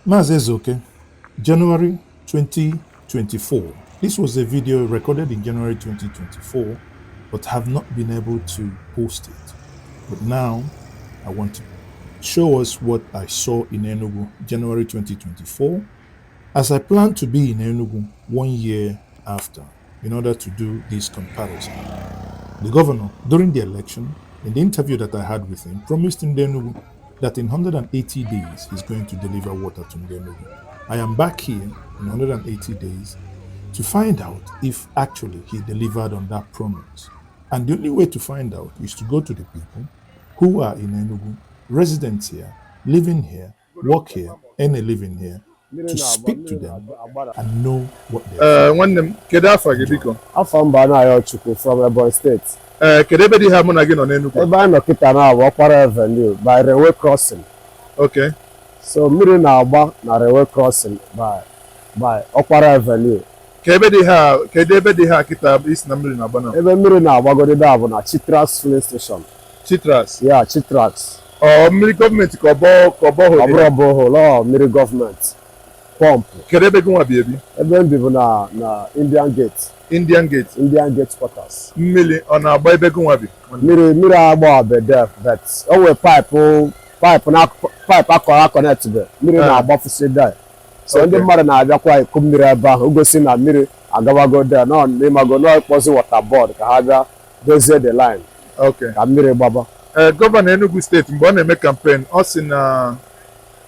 Maazi Ezeoke, January 2024. This was a video recorded in January 2024, but have not been able to post it. But now I want to show us what I saw in Enugu, January 2024, as I plan to be in Enugu 1 year after, in order to do this comparison. The governor, during the election, in the interview that I had with him, promised in Enugu that in 180 days he's going to deliver water to Enugu. I am back here in 180 days to find out if actually he delivered on that promise. And the only way to find out is to go to the people who are in Enugu, residents here, living here, work here, earn a living here, to speak to them and know what they're Nwanne kedu afọ gị biko? Afọ mba na-ayọ Chukwu from Ebonyi State. Kedu ebe dị ha mụ na gị nọ n'Enugu? Ebe anyị nọ kịta na bụ Okpara Avenue by Railway Crossing. Okay. So mmiri na-agba na Railway Crossing by Okpara Avenue. Kedu ebe dị ha kịta isi na mmiri na-agba na? Ebe mmiri na-agbagode da bụ na Chitras filling station. Chitras? Yeah, Chitras. Mmiri gọọmenti ka ọ bụ Ọ bụrụ borehole, mmiri gọọmenti. Pump. Kedu ebe gị nwa bi ebi? Ebe m bibu na Indian Gate. Indian Gate? Indian Gate quarters. Mmiri ọ na-agba ebe gị nwa bi? Mmiri agba abede, but o nwere pipe akọnect be. Mmiri na-agbafusi there. So ndị mmadụ na-abịakwa eku mmiri ebe ahụ gosi na mmiri agabago there nọ n'ịmago n'ọkpọzi water board ka ha bịa dozie the line. Okay. Ka mmiri gbaba. Gọvanọ Enugu steeti mgbe ọ na-eme campaign ọ sị na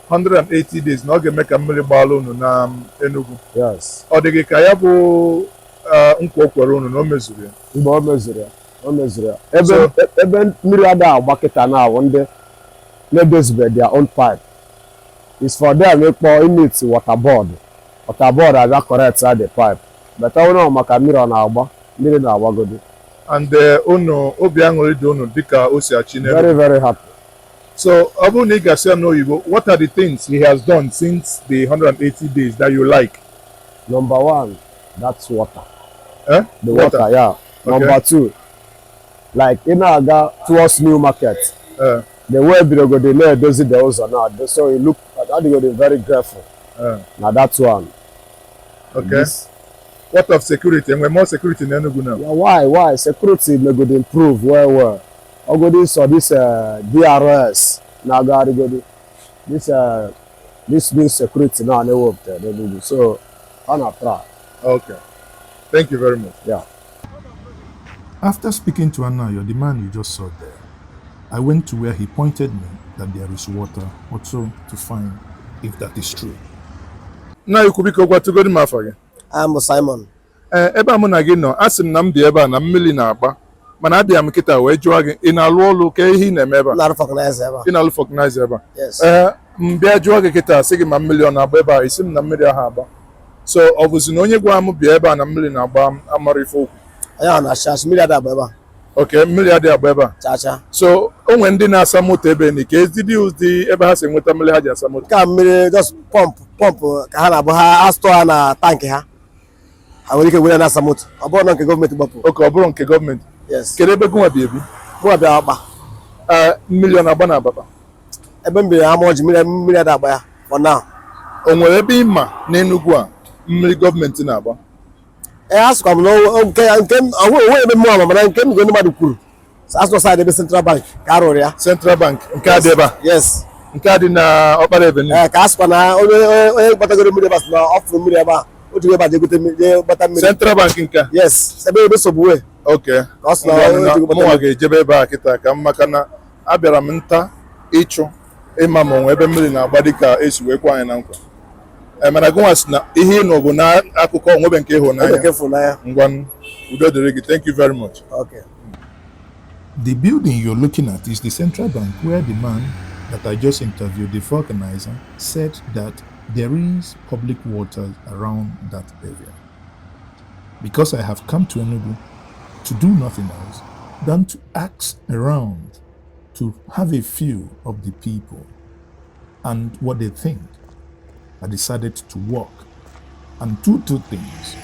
180 days na ọ ga-eme ka mmiri gbaala unu na Enugu. Yes. Ọ dị gị ka ya bụ nkwa o kwere unu na o mezuru ya? Mgbe o mezuru ya. Ebe mmiri ada agba kịta na awụ ndị na-edozibe their own pipe. It's for them ịkpọ init water board. Water board abịa correct the pipe. But ọ bụrụ maka mmiri ọ na-agba, mmiri na-agbagodi. And unu obi aṅụrị dị unu dịka o si achị n'elu. Very, very happy. So ọ bụrụ na ị ga-asị ya n'oyibo, what are the things he has done since the 180 days that you like? Number one, that's water. The water, yeah. Okay. Number two, like in Aga towards New Market, the way they na-edozi the ụzọ now, so you look at how they go very grateful. Now that's one. Okay. What of security? And we're more security in Enugu now. Yeah, why? Security may go improve well. I go this or this DRS. Now I go this new security now they work there. So I'm not proud. Okay. Thank you very much. Yeah. After speaking to Anayo, the man you just saw there, I went to where he pointed me that there is water, also to find if that is true. Now you could be to go to Mafage. I'm Simon. Ebe a mụ na gị nọ, asị m na m bi ebe a na mmiri na-agba, mana abịa m kịta wee jụọ gị, ị na-alụ ọrụ ka ihe ị na-eme ebe a? Ị na-alụ fọkụnaiza ebe a? Yes. M bịa jụọ gị kịta sị gị ma mmiri ọ na-agba ebe a, isi m na mmiri ahụ agba. So ọ bụzi na onye gwa m bịa ebe a na mmiri na-agba amara ife okwu? Ya na shash mmiri ada agba ebe a. Okay, mmiri adịghị agba ebe a. Chacha. So o nwere ndị na-asa moto ebe ni ka ụdị ebe ha si enweta mmiri ha ji asa moto? Ka mmiri just pump ka ha na-abụ ha astọ ha na tankị ha. Ha nwere ike were na-asa moto. Ọ bụrụ na nke gọọmenti gbapụ. Okay, ọ bụrụ nke gọọmenti. Yes. Kedu ebe gụnwa bi ebi? Gụnwa bịa agba. Mmiri ọ na-agba na Ababa? Ebe m biri ama ọjị mmiri ada agba ya for now. O nwere ebe ịma n'Enugu a mmiri gọọmenti na-agba? Asụkwa m nke onwe ebe mmụọ ama mana nke m ndị mmadụ kwuru. Asụkwa side ebe Central Bank ka arụrụ ya. Central Bank nke a dị ebe a? Yes. Nke a dị na Okpara Avenue? Ka asụkwa na onye gbatagoro mmiri ebe a sị na ọ fụrụ mmiri ebe a. O ji ebe a gbata mmiri. Central Bank nke a? Yes. Ebe Sobue. Okay. Mụnwa ga-ejebe ebe a kịta ka m maka na abịara m nta ịchụ ịma ma onwe ebe mmiri na-agba dịka esi wee kwa anyị na nkwa. Mana gụnwa sị na ihe ịnụ bụ n'akụkọ onwebe nke ịhụnanya. Ngwanụ, udo dịrị gị. Thank you very much. Okay. The building you're looking at is the Central Bank, where the man that I just interviewed, the organizer, said that there is public water around that area. Because I have come to Enugu to do nothing else than to ask around, to have a feel of the people and what they think, I decided to walk and do two things.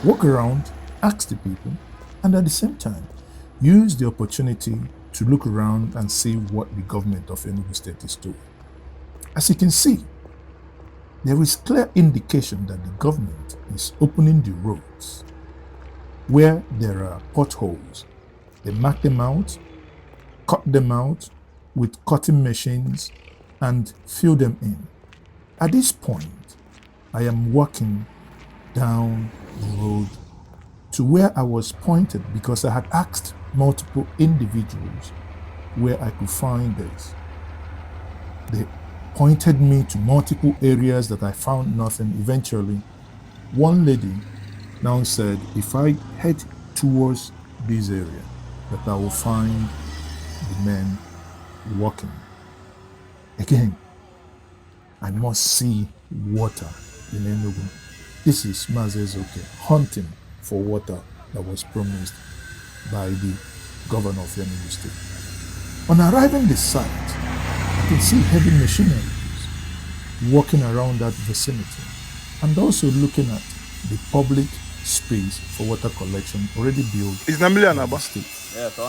Walk around, ask the people, and at the same time, use the opportunity to look around and see what the government of Enugu State is doing. As you can see, There is clear indication that the government is opening the roads. Where there are potholes, they mark them out, cut them out with cutting machines, and fill them in. At this point, I am walking down the road to where I was pointed because I had asked multiple individuals where I could find this. They pointed me to multiple areas that I found nothing. Eventually, one lady now said, if I head towards this area, that I will find the men walking. Again, I must see water in Enugu. This is Maazi Ezeoke hunting for water that was promised by the governor of Enugu State. On arriving the site, I can see heavy machineries walking around that vicinity and also looking at the public space for water collection already built. It's not million about.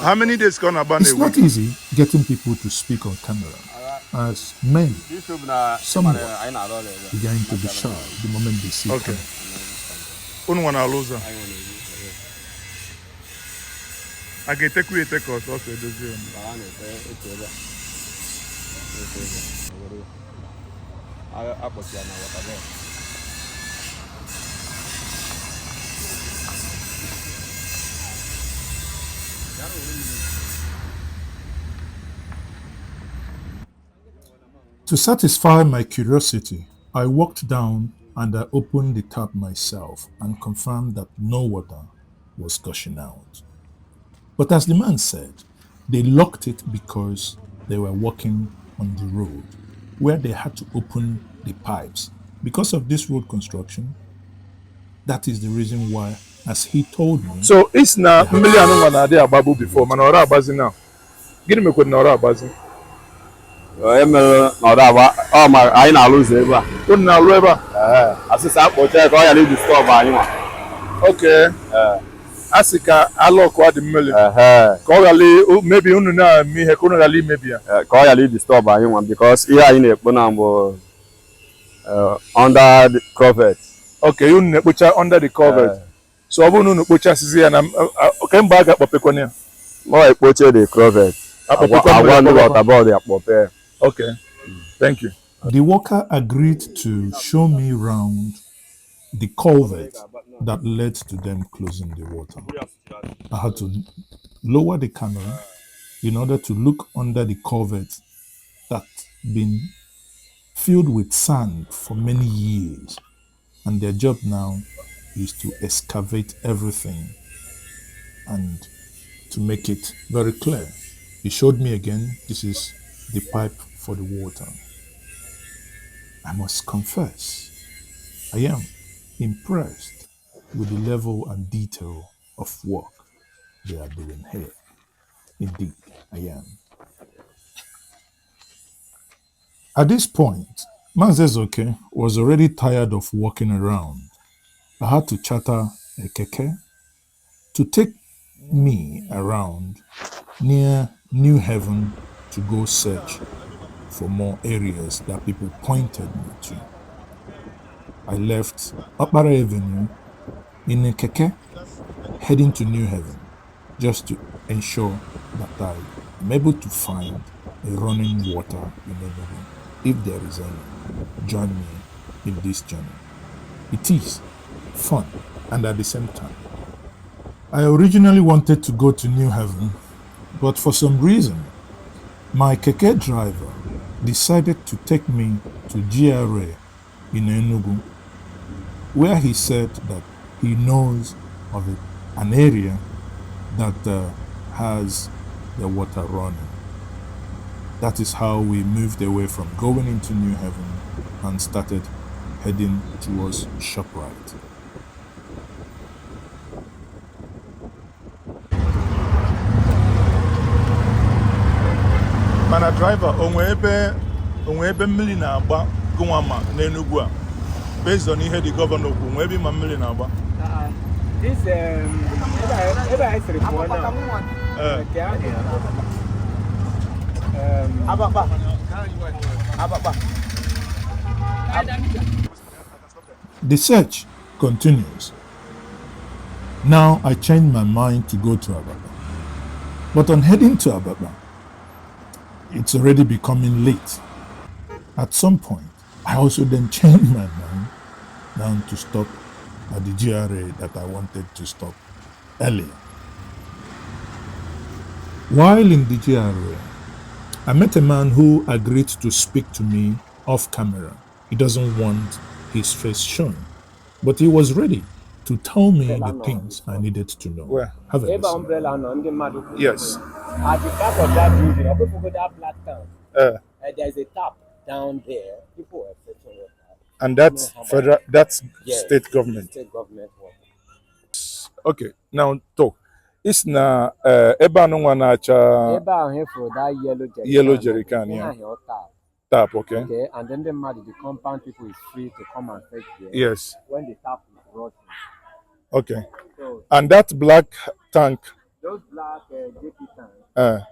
How many days can I ban? It's not easy getting people to speak on camera, as many, some began to be shy the moment they see okay. Camera. I can take we take us also To satisfy my curiosity, I walked down and I opened the tap myself and confirmed that no water was gushing out. But as the man said, they locked it because they were walking on the road where they had to open the pipes. Because of this road construction, that is the reason why, as he told me. So it's not million one idea babu before, man ora abazi now. Give me could ora abazi. I na lose eba. Couldn't na eba. Asisa poche ko ya leave the store ba yin. Okay. Asika alok wa the million. Ko gali maybe unu na mi he ko gali maybe. Ko ya leave the store ba yin because here in Ekpo na mbo under the covert. Okay, you nekpocha under the covert. So obu nu nekpocha sisi ya na okay mba ga popekone. Mo ekpoche the covert. I want to what about the apope. Okay. Thank you. The worker agreed to show me around the culvert that led to them closing the water. I had to lower the camera in order to look under the culvert that been filled with sand for many years. And their job now is to excavate everything and to make it very clear. He showed me again, this is the pipe for the water. I must confess, I am impressed with the level and detail of work they are doing here. Indeed, I am. At this point, Maazi Ezeoke was already tired of walking around. I had to charter a keke to take me around near New Haven to go search for more areas that people pointed me to. I left Okpara Avenue in a keke heading to New Haven just to ensure that I am able to find a running water in Enugu. If there is any, join me in this journey. It is fun and at the same time. I originally wanted to go to New Haven, but for some reason, my keke driver decided to take me to GRA in Enugu, where he said that he knows of an area that has the water running. That is how we moved away from going into New Haven and started heading towards ShopRite. Mana driver onwe ebe mmiri na agba gụnwama n'Enugu a based on ihe the governor kwu onwe ebe ma mmiri na agba. This ebe I siri for now. Ababa. The search continues. Now I changed my mind to go to Ababa. But on heading to Ababa, it's already becoming late. At some point, I also then changed my mind down to stop at the GRA that I wanted to stop earlier. While in the GRA, I met a man who agreed to speak to me off camera. He doesn't want his face shown, but he was ready to tell me the things I needed to know. Where? Have a listen. Yes. At the back of that building, or people go that black town. There's a tap down there. People are fetching water. And that's federal, that's state government. State government water. Okay, now talk. It's na eba no wana acha Eba here for that yellow jerrycan, yeah. Tap, okay. Okay, and then the compound people is free to come and fetch there. Yes. When the tap is rotten. Okay. So, and that black tank. Those black JP tanks,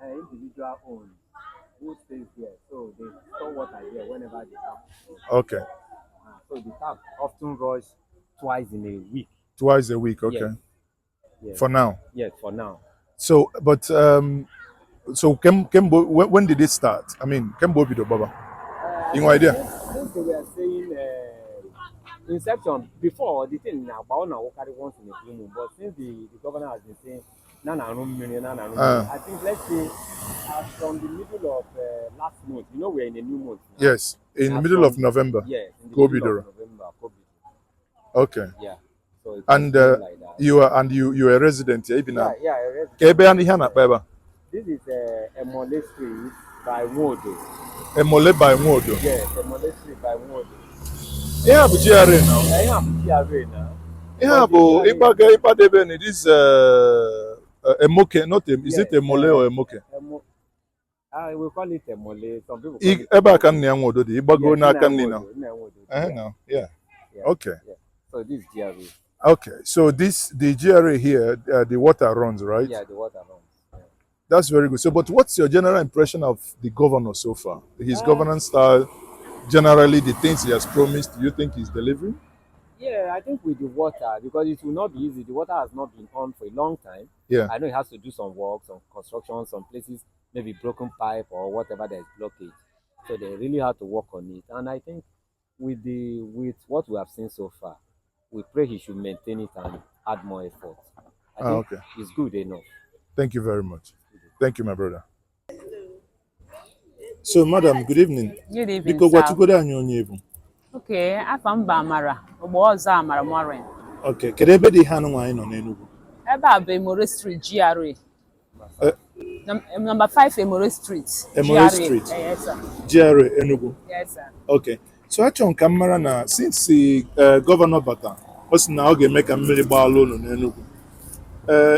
individual owned. Who stays there? So they store water there whenever the tap is rotten. Okay. So the tap often runs twice in a week. Twice a week, okay. Yes. Yes. For now. Yes, for now. So, but so Kembo, when did it start? I mean, Kembo Bido Baba. You no idea? Since they were saying inception before the thing now, but now carry once in a blue moon. But since the governor has been saying I think let's say from the middle of last month, you know, we're in a new month now. Yes, in the middle of November. Yes, in the middle of November. Okay. Yeah. So and like you are a resident here, even now. Yeah, a resident. This is a Emole Street by Wodo. Emole by Wodo. Yes, Emole Street by Wodo. Yeah, but GRA now. Yeah, GRA now. Yeah, but Ipa Deben, it is Emoke, not a, is it Emole or Emoke? I will call it Emole. Some people. Eba kan ni Wodo di. Iba go na kan ni now. No, yeah. Okay. Yeah. So this is GRA. Okay, so the GRA here, the water runs, right? Yeah, the water runs. Yeah. That's very good. So, but what's your general impression of the governor so far? His governance style, generally, the things he has promised, do you think he's delivering? Yeah, I think with the water, because it will not be easy. The water has not been on for a long time. Yeah. I know he has to do some work, some construction, some places, maybe broken pipe or whatever there is blockage. So they really have to work on it. And I think with what we have seen so far, we pray he should maintain it and add more effort. I think okay. It's good enough. Thank you very much. Thank you, my brother. So, madam, good evening. Good evening, because what you go down your neighbor. Okay, afam ba amara. Ogbo ozo amara morin. Okay, kedebe di hanu wa ino n'Enugu. Ebe a bụ Emore Street, GRA. Number 5 Emore Street. Emore Street. Yes, sir. GRA, Enugu. Yes, sir. Okay. So achọrọ ka mara na since the governor bata o si na ọ ga-eme ka mmiri gbaa ụlọ n'Enugu.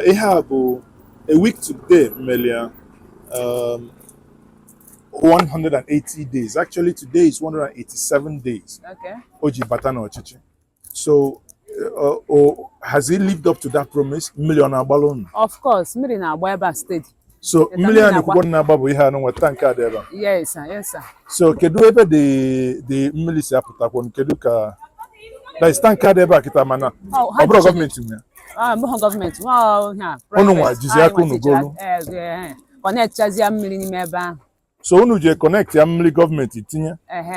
Ihe a bụ a week today melia 180 days. Actually today is 187 days. Okay. Oji bata na ọchịchị. So has he lived up to that promise? Million agbalon. Of course, mmiri na-agba ebe a steady. So million kwugo na agba bụ ihe anụ nweta nke a dị ebe. Yes, sir. Yes, sir. So kedu ebe the mmiri si apụtakwa kedu ka da stand card ebe akita mana obro government nwe. Mbọ government. Wow, ha. Unu nwa jizi aka unu golu. Connect chazia mmiri n'ime ebe ahụ. So unu je connect ya mmiri government itinye.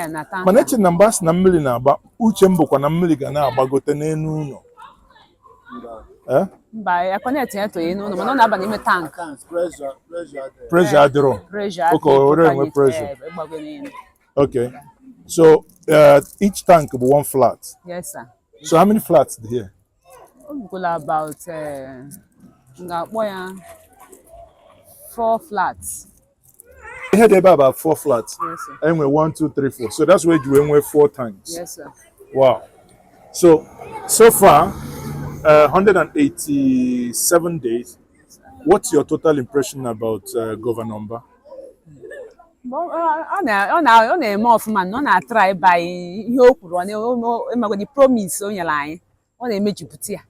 Na tank. Mana eche na mbas na mmiri na-agba uche mbụkwa na mmiri ga na-agbagote n'enu ụlọ. Mba, ya connect ya to enu ụlọ mana ọ na-aba n'ime tank. Pressure adịrọ. Okay, ore enwe pressure. Okay. So each tank bụ one flat. Yes, sir. So how many flats here? About ngakpọ ya 4 flats. We had about 4 flats. Yes, sir. And we're 1, 2, 3, 4. So that's where you went 4 tanks. Yes, sir. Wow. So far, 187 days. What's your total impression about Governor Mbah? Ọ na-eme ọfụma na ọ na-atry by ihe o kwuru ọ the promise o nyere anyị ọ na-emejupụta ya.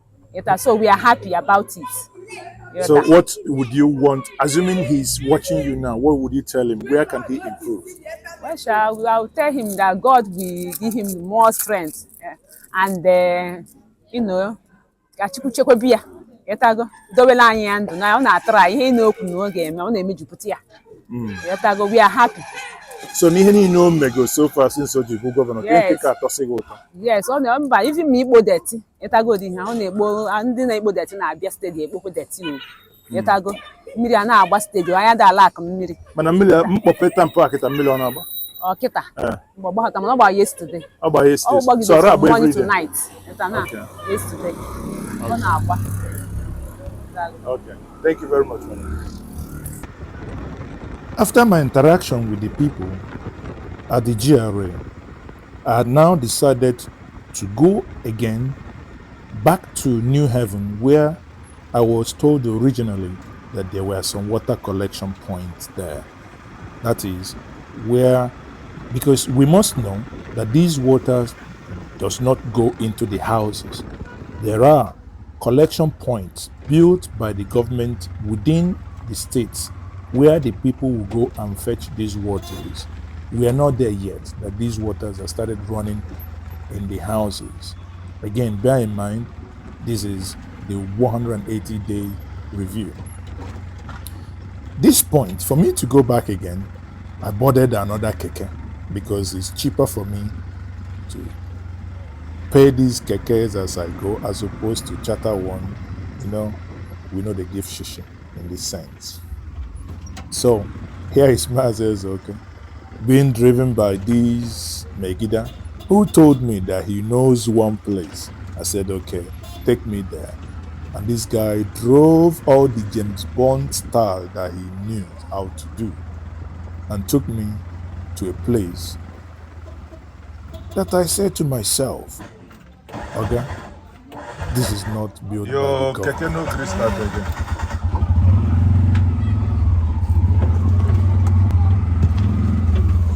So we are happy about it. So what would you want, assuming he's watching you now, what would you tell him? Where can he improve? Well, I will tell him that God will give him more strength and ka Chukwu chekwebe ya ịtago dobela anyị ya ndụ na ọ na-atara ihe na-okwu na ọ ga-eme ọ na-emejupụta ya ịtago we are happy. So n'ihe niile o mego so far since o ji bụ gọvanọ ka atọsị gị ụtọ? Yes, ọ na-mba ifi ma ikpo deti ịtago dị ha ọ na-egbo ndị na-ekpo deti na-abịa steeti ekpokwe deti o ịtago mmiri a na-agba steeti anya dị ala akụ mmiri mana mmiri mkpọpeta mpụ akịta mmiri ọ na-agba ọkịta mgbe ọgbahata mana ọ gbara yesterday ọ gbara yesterday so ọrụ agba morning to night yesterday ọ na-agba. Okay, thank you very much. After my interaction with the people at the GRA, I had now decided to go again back to New Haven, where I was told originally that there were some water collection points there. That is where, because we must know that these waters does not go into the houses. There are collection points built by the government within the states where the people will go and fetch these waters. We are not there yet, that these waters have started running in the houses. Again, bear in mind, this is the 180-day review. This point, for me to go back again, I boarded another keke because it's cheaper for me to pay these kekes as I go as opposed to charter one. We know they give shishi in this sense. So here is Maazi Ezeoke being driven by this Megida who told me that he knows one place. I said, okay, take me there. And this guy drove all the James Bond style that he knew how to do and took me to a place that I said to myself, okay, this is not built by the government. Your keke no gree start again.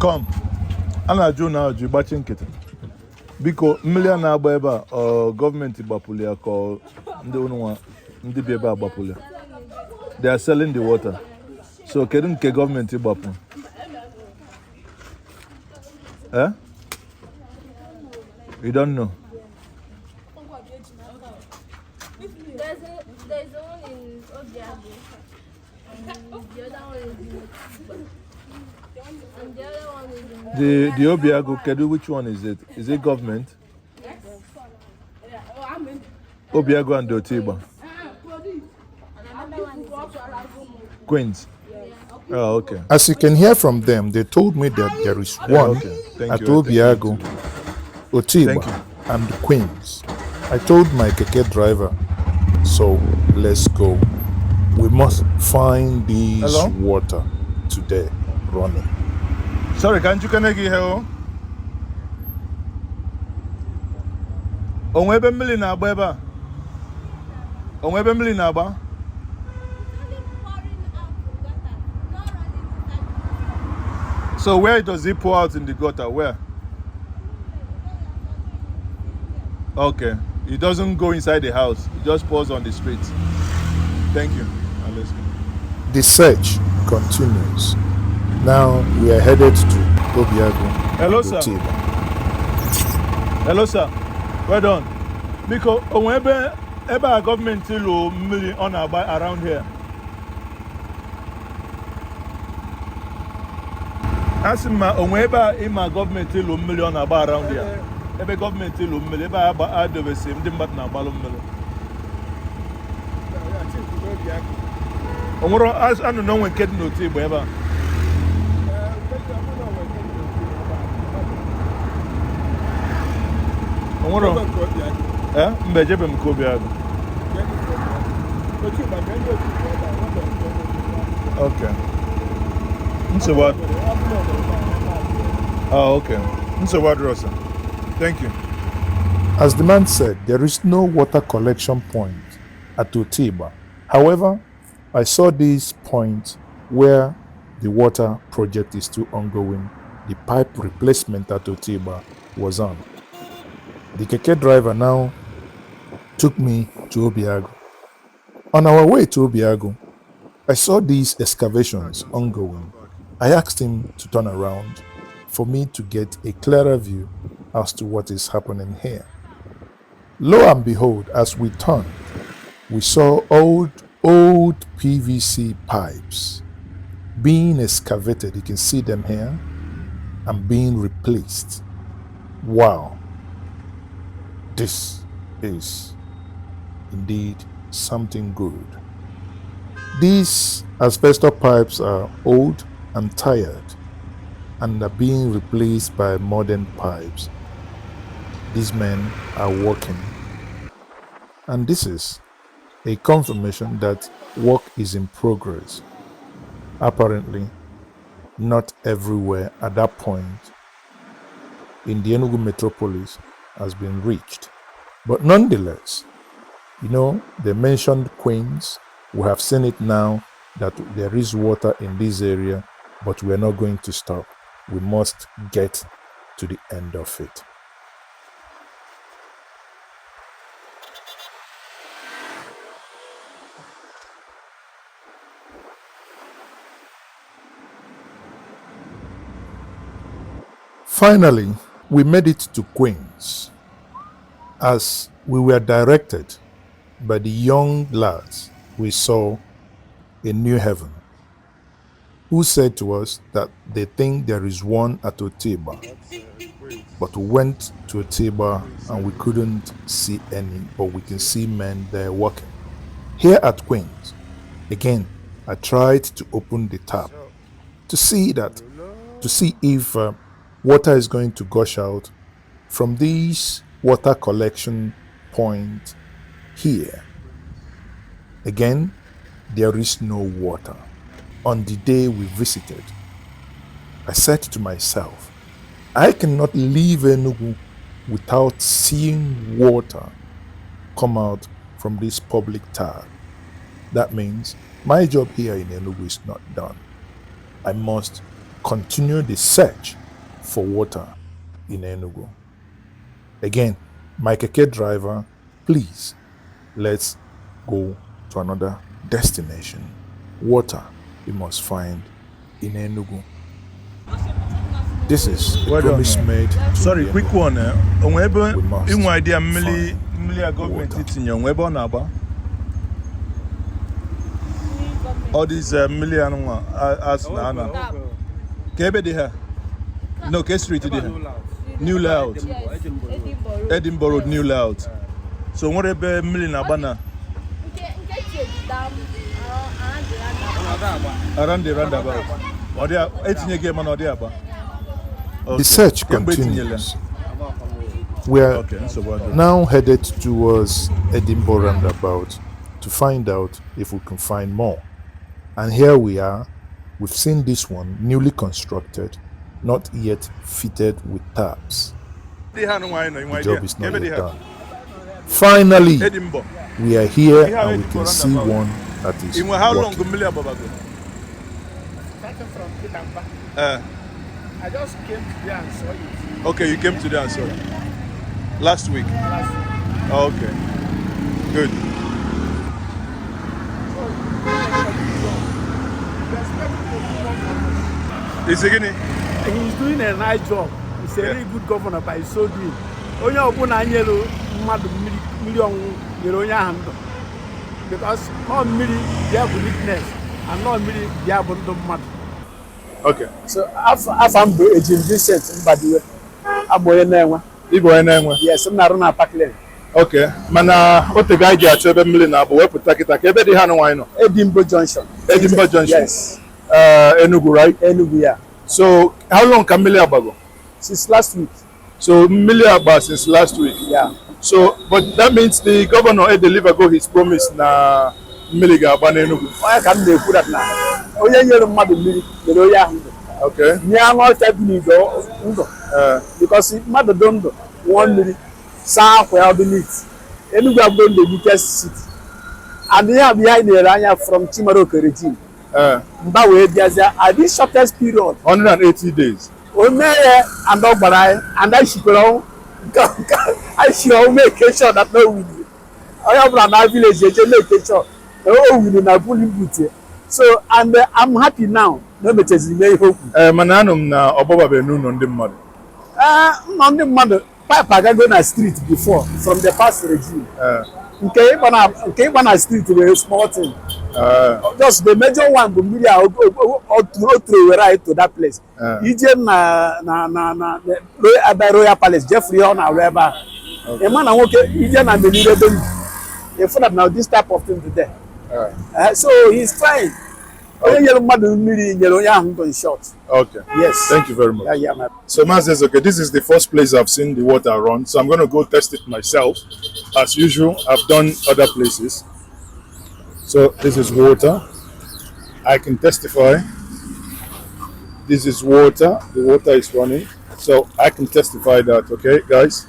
Come, a na-ajụ na-ajụ gbachi nkịtị. Biko, mmiri a na-agba ebe a gọọmenti gbapụrụ ya ka ndị bi ebe a gbapụrụ ya. They are selling the water. So kedu nke gọọmenti gbapụ? You don't know? There's one in Obiago. The other one is in and the other one is in The Obiago, Kedu, which one is it? Is it government? Yes. Obiago and Otiba. Queens. Oh, okay. As you can hear from them, they told me that there is one at Obiago, Otiba, and Queens. I told my keke driver, so let's go. We must find this water today running. Sorry, can't you connect here? Onwebe mmiri na-agba ebe a? Onwebe mmiri na-agba? So where does it pour out in the gutter? Where? Okay. It doesn't go inside the house. It just pours on the street. Thank you. Let's go. The search continues. Now we are headed to Obiago. Hello, sir. Hello, sir. Well done. Because whenever a government will million on around here. As my whenever my government will million around here. Ebe government will million ebe I do the same. Dem but na balum million. Omoro as I don't know when kid no table ever. Omoro. Mbejebe mkobiago. Okay. So what? Oh, okay. So what, Rosa? Thank you. As the man said, there is no water collection point at Otiba. However, I saw this point where the water project is still ongoing. The pipe replacement at Otiba was on. The keke driver now took me to Obiago. On our way to Obiago, I saw these excavations ongoing. I asked him to turn around for me to get a clearer view as to what is happening here. Lo and behold, as we turned, we saw old PVC pipes being excavated. You can see them here and being replaced. Wow. This is indeed something good. These asbestos pipes are old and tired and are being replaced by modern pipes. These men are working, and this is a confirmation that work is in progress. Apparently, not everywhere at that point in the Enugu metropolis has been reached. But nonetheless, they mentioned Queens. We have seen it now that there is water in this area, but we're not going to stop. We must get to the end of it. Finally, we made it to Queens as we were directed by the young lads we saw in New Haven, who said to us that they think there is one at Oteba, but we went to Oteba and we couldn't see any, but we can see men there working. Here at Queens, again, I tried to open the tap to see if water is going to gush out from this water collection point here. Again, there is no water. On the day we visited, I said to myself, I cannot leave Enugu without seeing water come out from this public tap. That means my job here in Enugu is not done. I must continue the search for water in Enugu. Again, my keke driver, please, let's go to another destination. Water we must find in Enugu. This is a promise made. Sorry, quick one. We must In idea, find government water. it's in your web on about all these million as Nana. Kebe de her. No, K Street de her. New layout. Yes, Edinburgh new layout. So what about million abana? Around the roundabout. Or they are 18 game on the about. The search continues. We are now headed towards Edinburgh roundabout to find out if we can find more. And here we are. We've seen this one, newly constructed, not yet fitted with taps. The job is not yet done. Finally, we are here and we can see one that is how long working. From Peter Mbah. I just came today and saw it. Okay, you came today and saw it. Last week? Last week. Oh, okay. Good. Is it gini? He's doing a nice job. He's a very good governor, but he's so doing. Onye ọbụna nyelu mmadụ mmiri ọṅụṅụ nyere onye ahụ ndụ. Because all mmiri bịa bụ witness and all mmiri bịa bụ ndụ mmadụ. Okay. So after I'm agent Vincent Mbadiwe, I'm going to Igwe. yes, I'm not running Parkland. Okay. Mana what the guy get achọ ebe mmiri na abụ wepụta kịta ka ebe dị ha n'nwa nọ. Edinburgh Junction. Edinburgh Junction. Yes. Enugu, right? Enugu, yeah. So how long can mmiri agbago? Since last week. So mmiri agba since last week. Yeah. So but that means the governor deliver go his promise na mmiri ga-agba n'Enugu. I can't put that now. Onye nyere mmadụ mmiri nyere onye ahụ ndụ. Okay. Nye aṅụ ọcha bi n'igwe ndụ. Because mmadụ dị ndụ nwụọ mmiri saa akwa ya ọdụ neat. Enugu abụrụ the biggest city. And they have behind the anya from Chimaroke regime. Mbah wee bịazịa at this shortest period. 180 days. O mee ya and ọ gbara anyị and anyị shikwara ọnwụ. I should make sure that no winning. I have a village, make sure no winning na bullying boot. So and I'm happy now. No better than me hope. Mananum na oboba be nu no ndi mmadu. No ndi mmadu pipe agago na street before from the past regime. Nke ịgba na street were small thing. Just the major one bụ mmiri a o throwere to that place. Ije na Royal Palace Jeffrey ọ na-arụ ebe a. Ịma na nwoke ije na Melire ebe you find out now this type of thing today. So he's trying. In short. Okay. Yes. Thank you very much. Yeah, so Maazi Ezeoke, this is the first place I've seen the water run. So I'm going to go test it myself. As usual, I've done other places. So this is water. I can testify. This is water. The water is running. So I can testify that, okay, guys?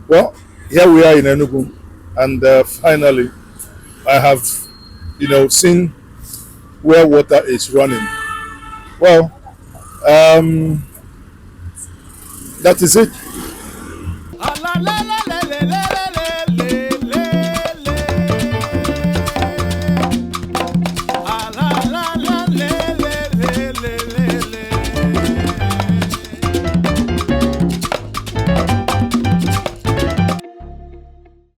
Well, here we are in Enugu. And finally, I have, seen where water is running. Well, that is it.